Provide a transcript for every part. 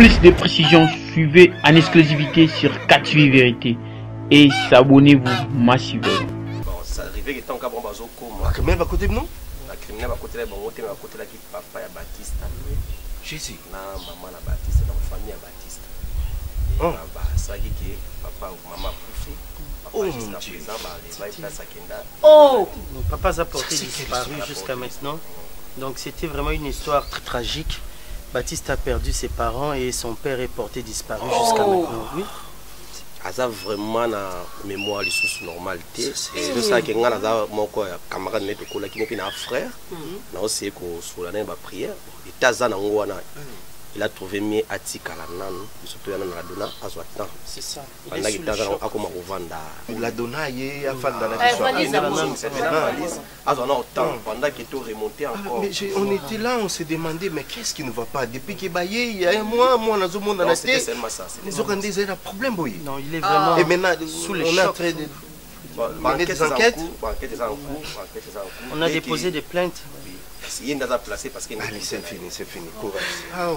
plus de précisions, suivez en exclusivité sur 4 Vérité et s'abonnez-vous massivement. Bon, ça arrive que tant qu'à bon bazo comme Criminel va côté non? la criminel va côté là bon côté va côté là qui papa ya Baptiste. Jésus. Na maman la Baptiste dans famille ya Baptiste. Oh. Bah ça qui papa ou maman poussé. Oh Papa mon Dieu. Oh, mon papa a porté disparu jusqu'à maintenant. Donc c'était vraiment une histoire très tragique. Baptiste a perdu ses parents et son père est porté disparu jusqu'à maintenant. Oui. Aza vraiment na mémoire les sources normalité. C'est ça que ngana za moko camarade net ko la qui n'est pas frère. Na aussi ko sur la prière. Et taza na ngwana. Il a trouvé mieux à Tikalanan, surtout dans la donna à son temps. C'est ça. Il a gagné à comment revendre. Il a donné à fan dans la pendant qu'il est remonté encore. Mais on était là, on s'est demandé, mais qu'est-ce qui ne va pas? Depuis qu'il baillé, il y a un mois, moi, on a zoomé dans la tête. C'était seulement ça. Les organisés, il y a un problème, boy. Non, il est vraiment et maintenant, sous les on est en chocs. train de mener des enquêtes. On a déposé des plaintes. Il y a une placé parce qu'il allez, c'est fini, c'est fini. Courage. Ah,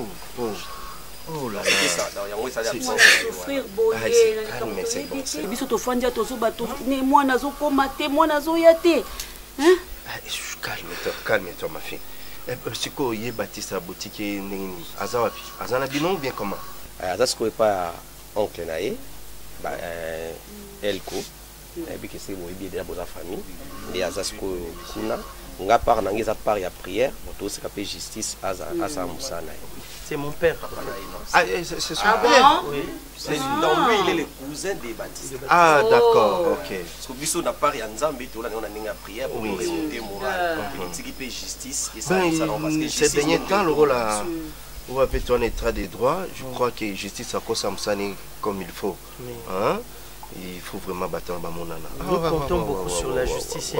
oh là là. C'est ça. Souffrir, mais c'est bon. biso tofandi tozo bato ne moi nazo komate moi nazo yate hein. Calme-toi ma fille. C'est quoi il Baptiste à boutique nini azawapi azana bino ou bien comment? Azasko pas oncle nae ba elko et puis que c'est moi bien de la famille et Azasko kuna nga part na ngeza part ya prière to se capé justice asa musana. C'est mon père. Ah, c'est son père. Oui. Donc lui il est le cousin de Baptiste. Ah d'accord, OK. Parce que biso na part ya Nzambe to la on a ninga prière pour remonter moral. Petit peu justice et ça parce que ces derniers temps le rôle là où a fait un état des droits, je crois que justice a cause Samsani comme il faut. Hein? Il faut vraiment battre mon nana. Nous comptons beaucoup sur la justice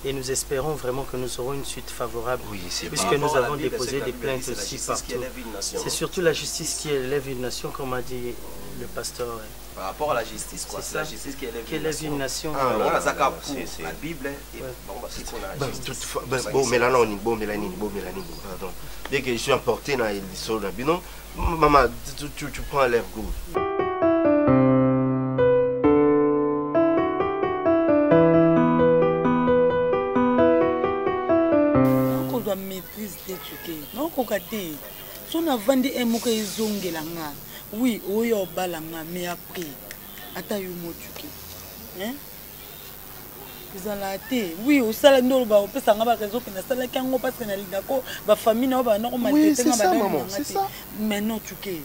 et nous espérons vraiment que nous aurons une suite favorable, puisque nous avons déposé des plaintes aussi partout. C'est surtout la justice qui élève une nation, comme a dit le pasteur. Par rapport à la justice, quoi. C'est la justice qui élève une nation. C'est la Bible et bon, Mélanie, pardon. Dès que je suis emporté dans l'histoire, maman, tu prends l'air goût. Maîtrise de tuke non kokate son avandi emuka ezongela nga oui oyo balanga mais après ata yo motuke hein izalate oui osala ndolo ba opesa nga ba réseau que na sala kango parce que na lingako ba famille na ba nako matete nga ba na mais non tuke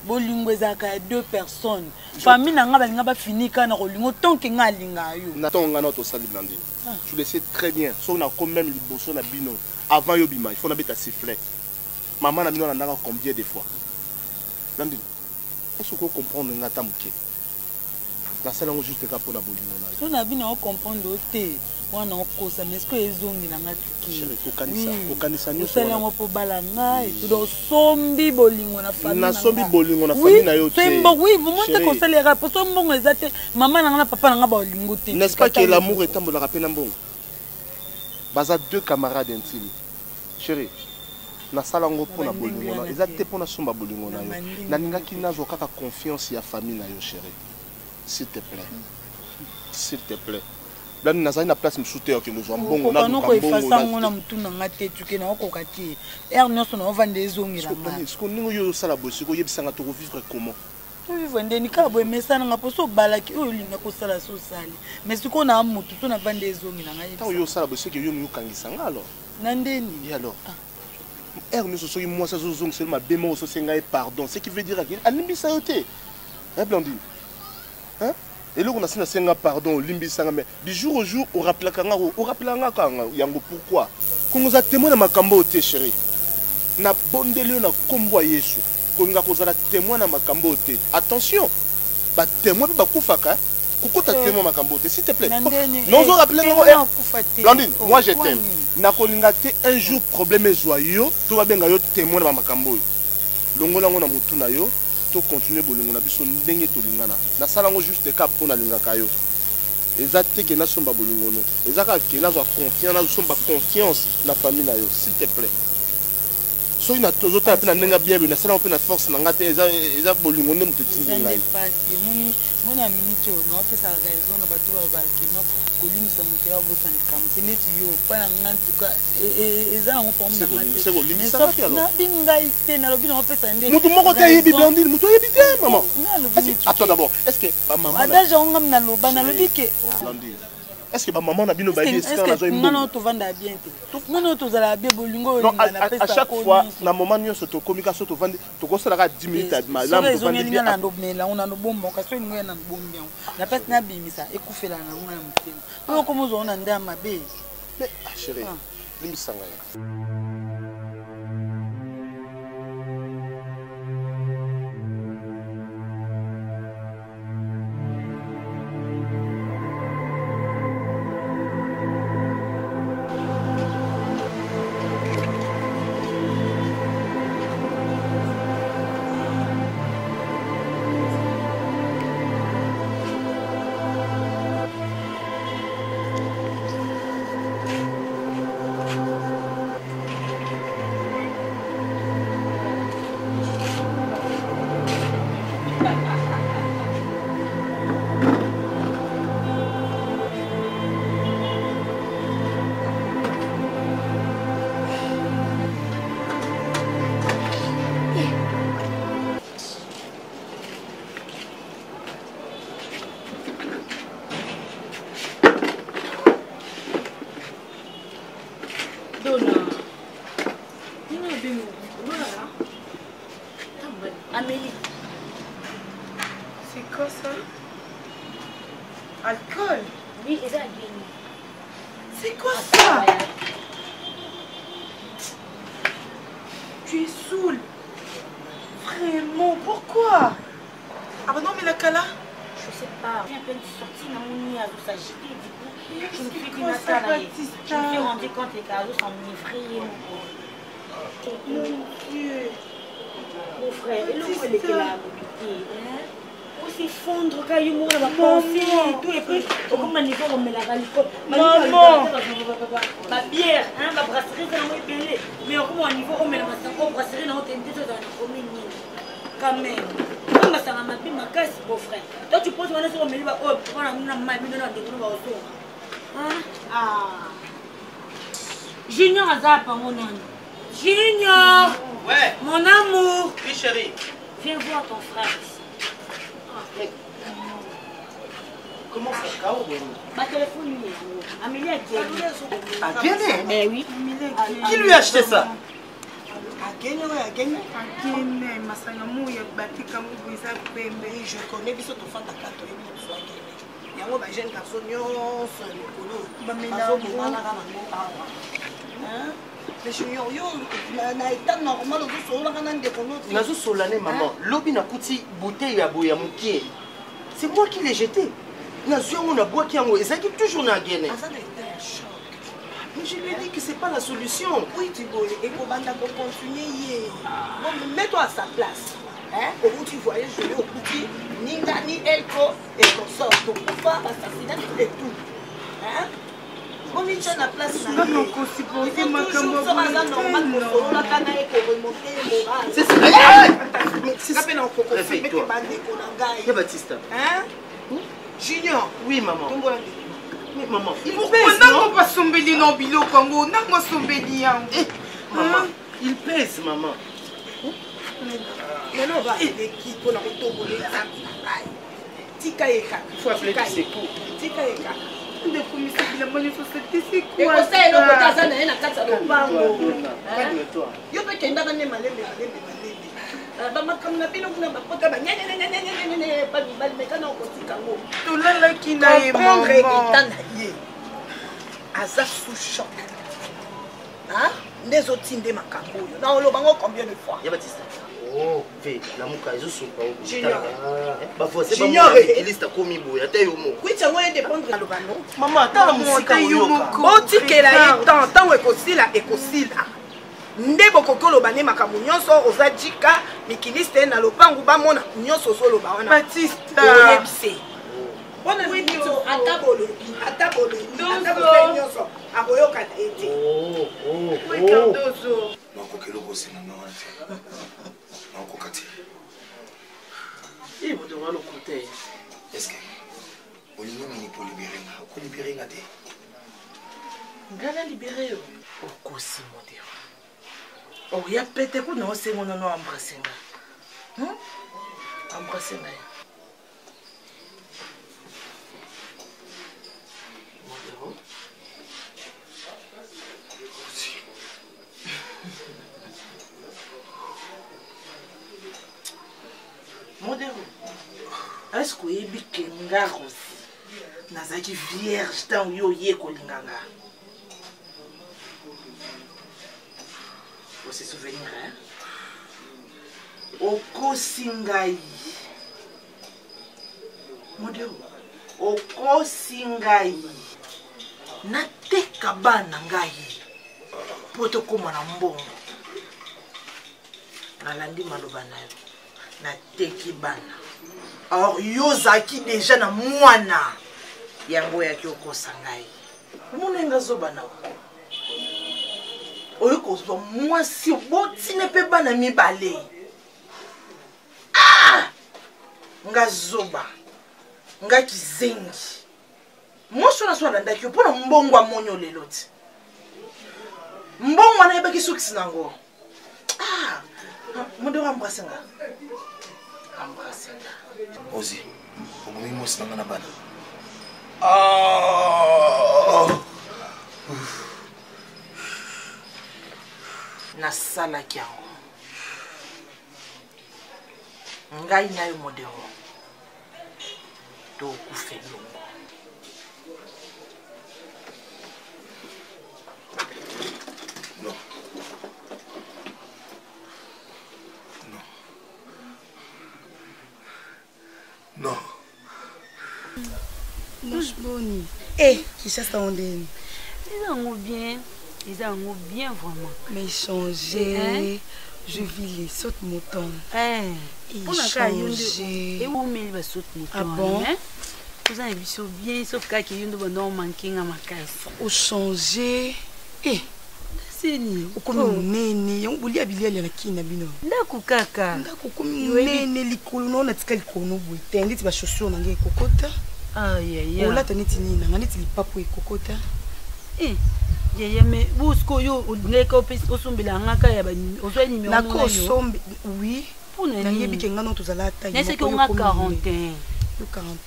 bolingo ezaka 2 personnes famille na nga balinga ba fini kana kolingo tonke nga linga yo na tonga na to sali blandi tu le sais très bien so na quand même liboso na bino avant Yobima, il faut mettre un sifflet. Maman a mis dans la combien de fois. Est-ce que vous comprenez ce que vous avez dit? Juste pour la boulot. Si on a bien compris l'autre, on a cause mais est-ce que les ont dit la matuki? Oui. C'est là on peut balanga et tout donc sombi bolingo na famille. Na sombi bolingo na famille na yo. C'est bon oui, vous montez comme ça les rapports sont bons exact. Maman na papa na bolingo te. N'est-ce pas que l'amour est un bon rappel en bon? Baza 2 camarades intimes. Chérie, na salango pona bolingo na ezate pona somba bolingo na yo. Na ninga ki nazo kaka confiance ya famille na yo chérie. S'il te plaît. S'il te plaît. Là nous nazali na place msute yo ke nous zwa mbongo na bongo. Ko ifasa ngona mutuna ngate tuke na okokati. Ernest no vande ezongela nga. Est-ce que ningo yo sala bosiko yebisanga to vivre comment? Vivre ndeni ka bo mesana nga poso balaki oyo linga ko sala so sali. Mais siko na mutu to na vande ezongela nga. Ta yo sala bosiko yo mukangisa nga alors. Nandeni. Et alors Ernest soki moi ça zozong c'est ma bémo so senga et pardon. Ce qui veut dire que alimbi sa yote. Hein Blondine? Hein? Et là on a senga pardon limbi sanga mais du jour au jour on rappelle kanga kanga yango pourquoi? Ko nous a témoin na makambo te chérie. Na bondeli na kombo Yesu. Ko nga ko zala témoin na makambo te. Attention. Ba témoin ba kufaka. Kokota témoin makambo te s'il te plaît. Non on rappelle nga Blondine, moi je t'aime. Na kolinga te un jour problème joyeux to ba benga yo témoin na makambo. Longola ngo na mutu na yo to continuer bolingo na biso ndenge to lingana. Na sala ngo juste ka pona linga kayo. Ezate ke na somba bolingo no. Ezaka ke na zo confiance na somba confiance na famille na yo s'il te plaît. soki na tozotala mpe na ndenge ya bien nasala mpe na force na nga te eza bolingo nde moto etindi ngai mona minute oyo naopesa raison na bato babakeno kolimisa moto ya babosana likambo te neti yo mpa na nga ntuka eza yango pamnabi ngai te nalobi naopesa nde motu moko te ayebi Blandine motu ayebi te mama attends d'abord est ce que bamama adaje yango ngami naloba nalobi ke est-ce que maman na bino bayebi esika na zoyi ngana tovanda bien te ngana tozala bien bolingo oyo à chaque fois na moment nyonso tokomika so tovandi tokosalaka 10 minutes ya malamu tovandi bien na ndomela ona no bomba kasi oyo ngoya na bombi yango na pesi na bimisa ekufela na ngo na mutema po ko mozo ona nda mabe mais chérie limbisa ngai Amélie. C'est quoi ça? Alcool? Oui, c'est ça. C'est quoi ça? Tu es saoul. Vraiment, pourquoi? Ah bah non, mais la Kala? Je sais pas. J'ai à peine sorti dans mon nid à vous s'agiter. Du coup, je me suis dit, je me suis rendu compte que les cadeaux sont effrayés. Mon Dieu. Mon frère, et l'eau, elle était là, on s'effondre quand il mourra, ma pensée, tous les trucs. Comme ma niveau, on met la valise. Maman! Ma bière, ma brasserie, c'est un peu mais au niveau, on met la brasserie, on a quand même. Comme ça, ma vie, ma casse, mon frère. Toi, tu penses qu'on est sur le milieu, on a une main, ah. Junior Azap, mon nom. Junior! Ouais! Mon amour! Oui, chérie. Viens voir ton frère ici. Comment ça, Kao? Ma téléphone, lui. Amélie a gagné. A gagné? Mais oui. Qui lui a acheté ça? A gagné, oui, a gagné. A gagné, ma sangamou, il y a battu comme vous avez. Je connais bien ton fan de 4 ans. Il y a un jeune garçon, il y a un mais junior yo na état normal au sol la nande kono nazo solane maman lobi na kuti bouteille ya boya mukie c'est moi qui l'ai jeté nazo yango na bois qui yango ezaki toujours na gene ça a été un choc mais je lui ai dit que c'est pas la solution oui tu boy et ko banda ko continuer bon mets-toi à sa place hein au tu voyais je vais au petit ni Dani Elko et qu'on sort pour pas assassiner et tout hein. On est à la place. C'est ça. C'est ça. Réveille-toi. Baptiste. Hein? Junior. Oui, maman. Mais maman, il pèse, non? Pas sombeli non bilo Congo, n'a pas sombeli hein. Maman, il pèse, maman. Mais non, va qui pour la retour Tika Eka. Il faut appeler du secours. Tika Eka. De commissaire de la manifestation, c'est quoi? Et vous savez, le Kotazan est un cas de bango. Calme-toi. Yo peux qu'il y ait un malé. Bama comme na bino kuna bakota ba nyanyanyanyanyanyanya pas bibali mekana okotika ngo. Tolala kina ye maman. Prendre état na ye. Aza sous choc. Hein? Ndezo tinde makambo yo. Na oloba ngo combien de fois? Ya Baptiste. Oh, ve la muka ezo sopa o. Junior. Ba force ba mo elista komi boya ta yo mo. Oui, tu vas dépendre de l'obano. Maman, ta musika yo. Botikela ye tant ekosila ekosila. Ndebo kokolo bane makamu nyonso oza jika mikiliste na lopangu ba mona nyonso solo ba wana Baptiste oyebise bona video atabolo nyonso akoyoka ete Cardozo moko que le boss est non. Non, Kokati. Il va devoir le côté. Est-ce que vous voulez pour libérer? Vous libérer la tête? Gana libéré. Au cosi modèle. Oh, il y a peut-être que nous sommes embrassés. Embrassés. Modèle. Est-ce que vous avez vu que Nazaki vierge tant yo ye kolinganga? Vous se souvenez, hein? Oko singai. Modèle. Oko singai. Nateka bana ngai. Poto koma na mbongo. Nalandi maloba nayo. Nateki bana. Or yozaki déjà na mwana. Yango ya kyoko sangai. Munenga zoba na. Oyoko zo mwasi boti ne pe bana mibale. Ah! Nga zoba. Nga kizengi. Moso na so ndaki pona mbongo amonyo leloti. Mbongo na yeba kisukisi nango. Ah! Mondo embrasser nga. Embrasser nga. Ozi, vous m'avez montré dans la banane. Na sala kiango. Ngai na yo modero. To kufelo. Non. Non. Bouche bonne. Eh, qui chasse ta ondine? Ils ont bien vraiment. Mais changer, je vis les sautes moutons. On a changé. Et où mais les sautes moutons? Ah bon? Vous avez vu ça bien, sauf qu'il y a une bonne manquée à ma caisse. Au changer. Eh. C'est ni. Au comme nene, on voulait habiller les nakina bino. Ndaku kaka. Ndaku comme nene likolo non atika likono buite. Nditi ba chaussure nange kokota. Aïe aïe. Ola taneti nina, nganditi lipapo ekokota. Eh. Yeye me busko yo ngeka osumbela ngaka ya ba ozwa numéro na ko sombe oui. Pona na yebi kenga no tozala ta. Nese ko nga 41. Yo 40.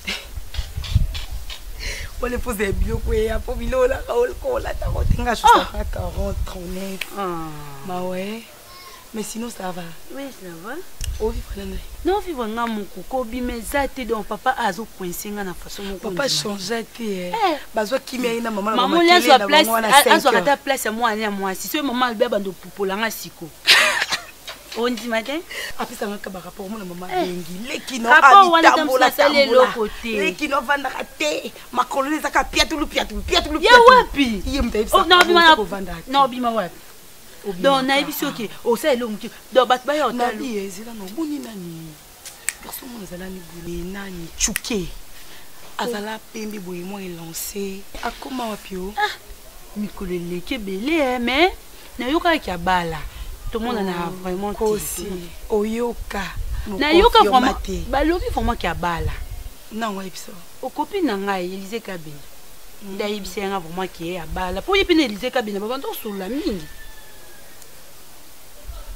On les pose des biloko ya po bilola ka olkola ta kotenga chose 40 39. Bah ouais. Mais sinon ça va. Oui, ça va. O vivre non vivre nga muku ko bimezate donc papa azo coincinga na façon moko. Papa changer te. Bazwa kimia ina mama na mama tele na place azo kata place moi na moi si so maman albe bando popolanga siko. On dit matin après ça ngaka ba rapport mo na mama bengi leki no abitambola sale lo côté leki no vanda te makolo za ka piatulu ya wapi ye mtaibisa oh non bima non bima wapi donc na ebiso ke o sa elo mki donc bat ba yo na bi ezela no boni nani personne mo zala ni boni nani chuke azala pembe boye mo lancé akoma wapi o mikolo leke belé mais na yoka ki abala tout le monde en a vraiment aussi oyoka na yoka vraiment balobi vraiment ki abala na wa ebiso o copine na ngai Elise Kabé nda yebisa nga vraiment ki abala po yepine Elise Kabé na baba ndo sula mingi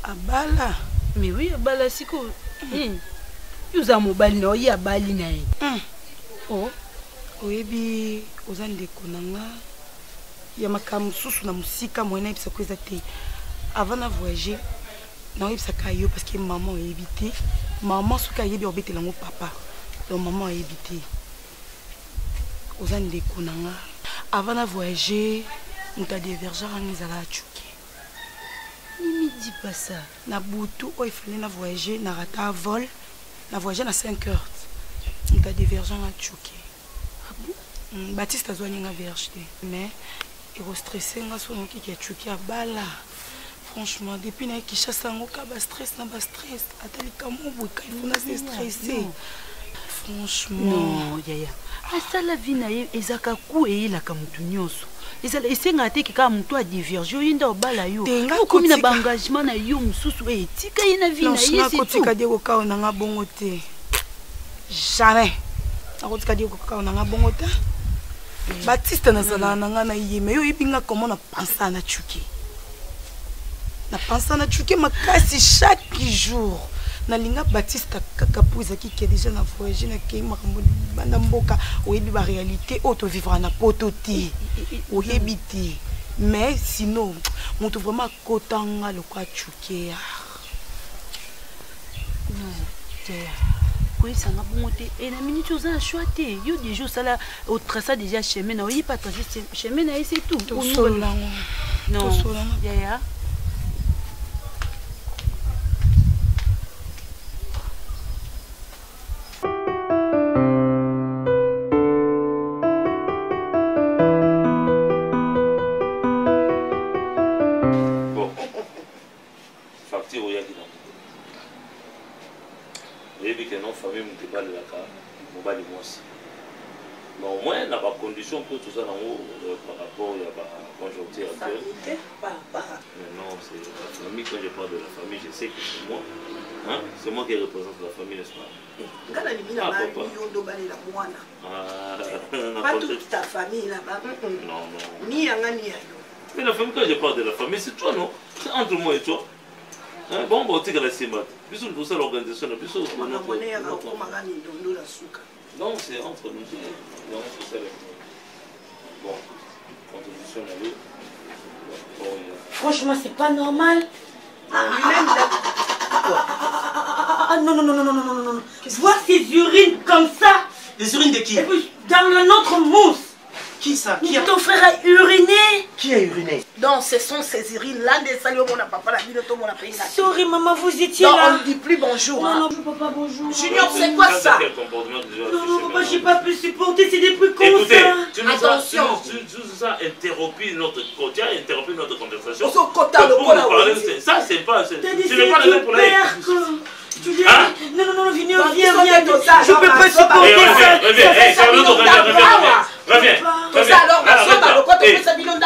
abala mais oui abala siko yuza mobali na oyi abali na ye oh oyebi ozande konanga ya makamu susu na musika moyena ebisa ko ezate avant de voyager non il s'est caillé parce que maman a évité maman ce caillé bien embêté mon papa donc maman a évité aux années de konanga avant de voyager on t'a divergé en Isala Tchouké il me dit pas ça na boutou il fallait na voyager na rata vol na voyager na 5 heures on t'a divergé en Tchouké ah bon Baptiste a zoigné na vierge mais il est stressé nga so qui a Tchouké à bala. Franchement, depuis que je suis stress, atali kamo boka, il faut stressé. franchement. Non, Yaya. asala vie na ye ezaka ku eyelaka mutu nyonso ezala esenga te kaka mutu a diverge yo yinda obala yo okomi na baengagement na yo mosusu etika ye na vie na ye nakotika die kokao nanga bongo te jamais nakotika die kokao nanga bongo te Baptiste nazala nanga na ye me yo yebinga comment na pensa na chuki makasi chaque jour nalinga Baptiste kaka pouza qui est déjà na voyage na ke makambo banda mboka oyebi ba réalité auto vivre na pototi oyebi te mais sinon moto vraiment kotanga le quoi chukia oui ça m'a bon monté et la minute aux a choisi yo des jours ça là au traçage déjà chemin na oui pas tracer chemin na c'est tout non Yaya mais au moins, dans la condition pour tout ça, par rapport à la conjoncture actuelle. Mais non, c'est la famille. Quand je parle de la famille, je sais que c'est moi. Hein? C'est moi qui représente la famille, n'est-ce pas? Pas toute ta famille là-bas. Non. Ni Yanga ni Yayo. Mais la famille, quand je parle de la famille, c'est toi, non? C'est entre moi et toi. Bon, on va dire que la CIMAT. Puisque nous sommes l'organisation, puisque nous sommes notre... Non, c'est entre nous deux. Non, c'est ça. Bon, contribution à l'eau. Franchement, c'est pas normal. Non. Voir ces urines comme ça. Des urines de qui? Et puis, dans notre mousse. Qui ça? Qui ton frère a uriné. Qui a uriné? Donc ce sont ces urines-là des salauds mon papa la vie de tout mon pays. Sorry maman, vous étiez là. Non, on ne dit plus bonjour. Non, papa bonjour. Junior, c'est quoi ça? Non, papa, j'ai pas pu supporter, c'est des trucs comme ça. Tu nous as interrompu notre côté, interrompu notre conversation. Ça, c'est pas... Tu n'es pas là pour la... Non, viens. Je peux pas supporter ça. Reviens.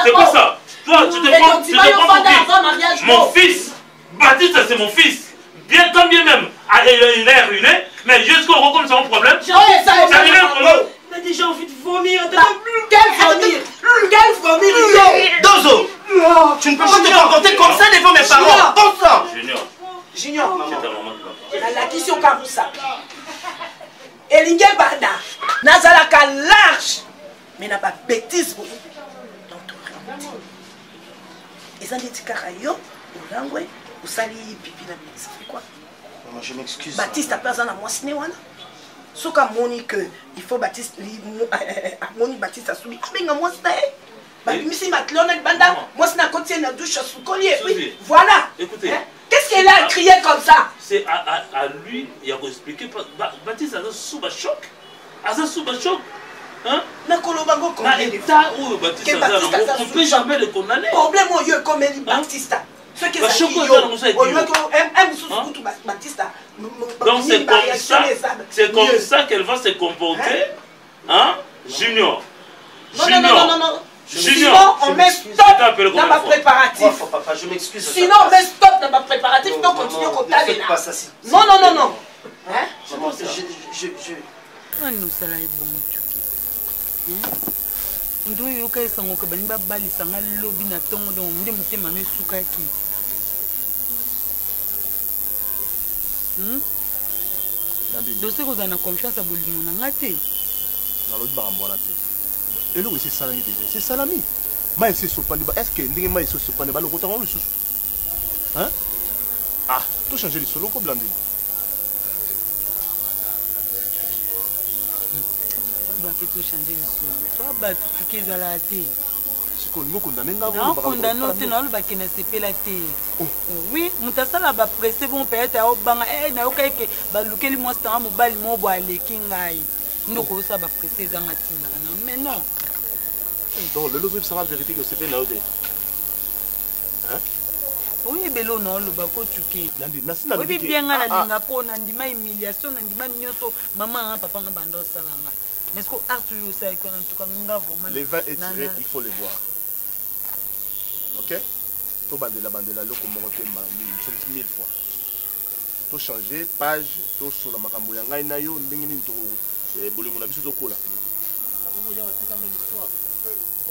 C'est quoi ça? Toi, tu te prends pour qui? Mon fils, Baptiste, c'est mon fils. Bien tant bien même. Il est ruiné, mais jusqu'au recours, c'est mon problème. Ça T'as déjà envie de vomir. Quel vomir? Dozo, tu ne peux pas te comporter comme ça devant mes parents. Comme ça. Junior, la question Karoussa. Elinge Banda, Nazalaka large, mais n'a pas bêtise dans ton rang. Et ça dit Karayo, ou Langwe, ou Sali Pipi, ça fait quoi? Maman, je m'excuse. Baptiste a personne à moi, ce n'est pas. Sauf qu'à Monique, il faut Baptiste, Monique Baptiste a soumis. Ah, mais moi, c'est. Missy Matlonel Banda, moi, c'est un côté de la douche sous collier. Oui, voilà. Écoutez. Qu'est-ce qu'elle a crié comme ça? C'est à lui, il a expliqué. Baptiste a un sous-choc. Hein? On ne peut jamais le condamner. Le problème, c'est comme Baptiste. Ce qui est donc c'est comme ça qu'elle va se comporter. Hein? Junior. Non. Sinon, on met stop dans ma préparatif. Papa, je m'excuse. Sinon, on met stop dans ma préparatif. Donc, continue comme ça. Non. Hein? Ndo yoka esango ka bani babalisa nga lobi na tongo donc nde motema mesukaki dossier kozala na confiance ya bolingo na nga te nalobi makambo wana te eloko esi esalami déjà c'est salami mai esi esopani est-ce que ndenge mai esi esopani balokotanga lisusu tochange lisolo ko Blandine baki tochange lisolo to bato tuki ezala te sikolingo kondane nga nakondane te nalobaki na sepela te oui moto asala bapresse bon peut-être aobanga nayoka eke balukeli mwasi tanga mobali mobo aleki ngai ndoko osala bapresse ezanga ntinaka na mais non donc lelo ozoyebisanga vérité ke sepeli na yo te Oui, belo non le bako tuké. Oui, bien nga na linga po na ndima humiliation na ndima nyoto maman papa nga bando salanga. Mais ce que Arthur ça en tout cas nga vraiment. Les vins étirés, il faut les boire. OK? To bandela loko monter ma 1000 fois. To changer page, to sur la makambo ya ngai na yo ndenge nini to bolingo na biso to kola.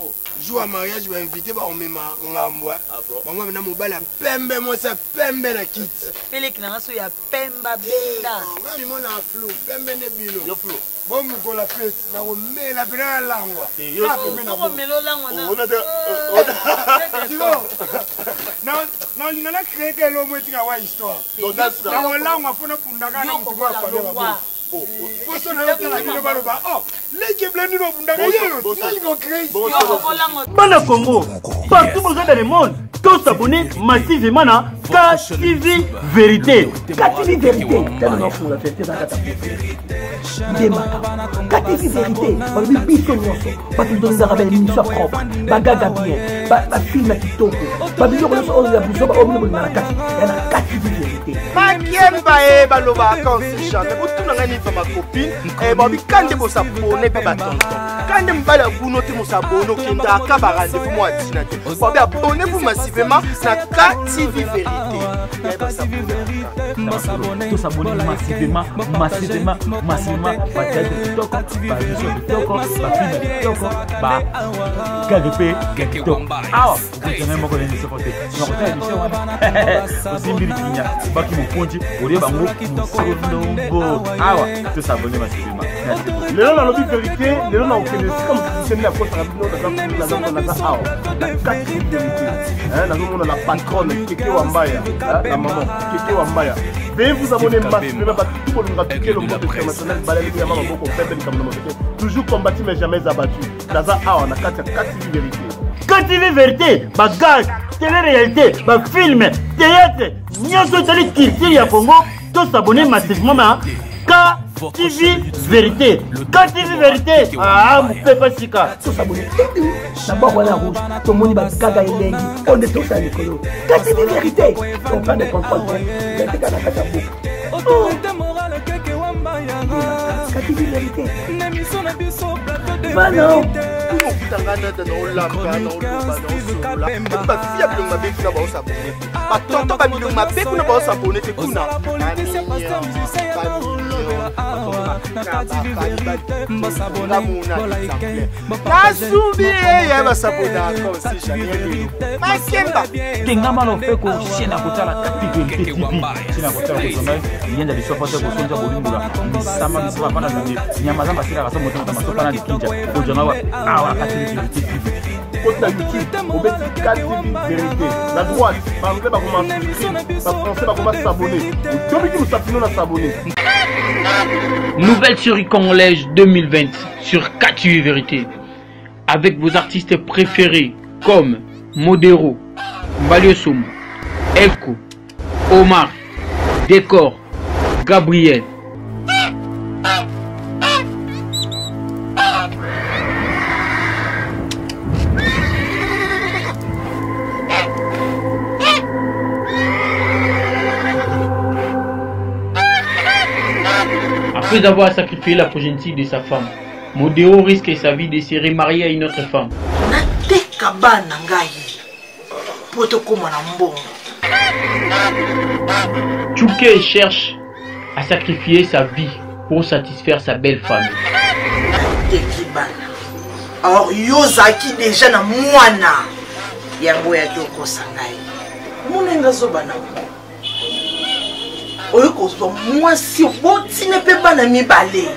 Oh, jour à mariage, je vais inviter on met ma ngambwa. Maman maintenant mobile a pembe moi ça pembe na kit. Pele kina so ya pemba benda. Ngami mo na flow, pembe ne bilo. Yo flow. Bon mu ko la fête, na ko me la bena langwa. Yo ko melo langwa na. Non, il n'a créé que l'homme qui a une histoire. Donc na ko langwa pona pundaka na mtu kwa kwa. Oh, Bana Congo, partout dans le monde, tous s'abonner massivement à KTV Vérité. KTV Vérité, c'est un fou la fête dans KTV Vérité. KTV Vérité, on lui pique son osso, parce qu'il donne des rabais émission propre, bagaga bien, ba film qui toque, ba vidéo on a besoin on a KTV Vérité. Ma kiemba e baloba quand c'est chante, pour tout le monde ma copine, et bon quand de s'abonner pas tonton. Quand de m'bala kuno te s'abonner kenda ka ba rendez-vous moi dina te. Bon abonnez-vous massivement na KTV Vérité. Tous s'abonner massivement, pas TikTok, pas TikTok, pas TikTok, pas KDP, TikTok. Ah, vous êtes même connaissez ce côté. Non, c'est émission. Aussi mbirikinya, baki muponji, ori bango musongo. Ah ouais, tous s'abonner massivement. Les gens dans la vérité, les gens dans le comme c'est la poste rapide la KTV Vérité. La patronne Keke Wambaya, la maman Keke Wambaya. Veuillez vous abonner massivement parce que tout le monde a piqué le monde international. Toujours combattu mais jamais abattu. Daza on a KTV Vérité. KTV Vérité, bagage, télé-réalité, film, théâtre, nyoso tali culture ya Congo, tous s'abonner massivement à KTV Vérité. KTV Vérité. Ah, mon pépé Sika. Tous s'abonner. D'abord, voilà rouge. Tout le monde va gaga et on est tous à l'école. KTV Vérité. On prend des contrôles. KTV Vérité. Bah non. La droite, Nouvelle série congolaise 2020 sur KTV Vérité. Avec vos artistes préférés comme Modero, Mbaliosum, Elko, Omar, Décor, Gabriel. Après avoir sacrifié la progéniture de sa femme, Modero risque sa vie de se remarier à une autre femme. Tchouké cherche à sacrifier sa vie pour satisfaire sa belle famille. Alors Yozaki déjà na mwana yango ya Doko Sangai. Munenga zobana. Oyo ko moi si boti ne peut pas na mibale.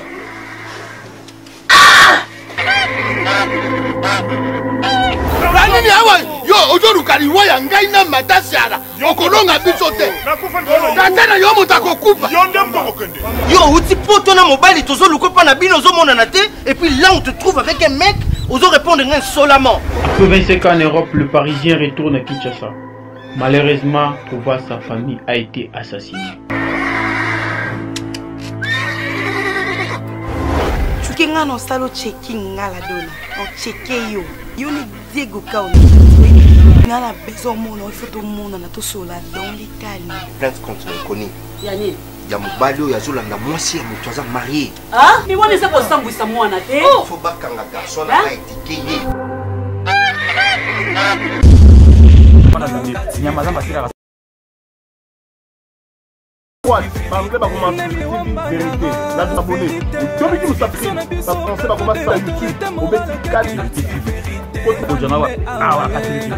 Yo ojoru kaliwa ya ngai na matasiara okolonga biso te katana yo mutako kupa yo uti poto na mobile tozo lukopa na bino zo mona na te et puis là on te trouve avec un mec ozo répondre insolemment. Après 25 ans en Europe, le Parisien retourne à Kinshasa. Malheureusement, pour voir sa famille a été assassinée. Tukenga no salo checking ngala dona. On checke yo. Yo ni diego ka nga na besoin omona il faut tomonana tosola dans l'Italie. Plainte contre Koni. Yani ya mobali oyo azolanda mwasi ya moto aza marie. miboni eza kosambwisa mwana te. Fo bakanga garçon na etike ye. nyama zamba sira Banglais bakoma vérité na abonné tobi ki musafiri ba français bakoma sa YouTube obeti kali ko janawa awa katiri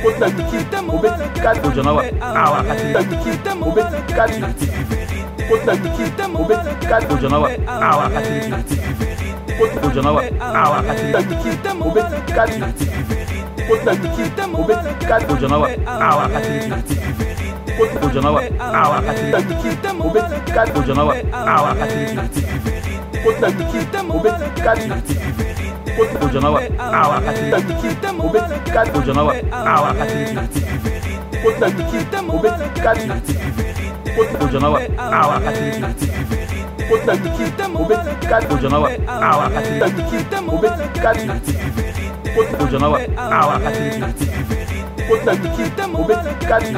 ko ta YouTube obeti kali ko janawa awa katiri YouTube obeti kali ko ta YouTube obeti kali ko janawa awa katiri ko janawa awa katiri YouTube obeti kali ko ta YouTube obeti kali ko janawa awa katiri Ojanawa awa katiri obeti kali Ojanawa awa katiri kota YouTube obeti kali Ojanawa awa katiri obeti kali Ojanawa awa katiri kota YouTube obeti kali Ojanawa awa katiri kota YouTube obeti kali Ojanawa awa katiri obeti kali Ojanawa awa katiri kota YouTube obeti kali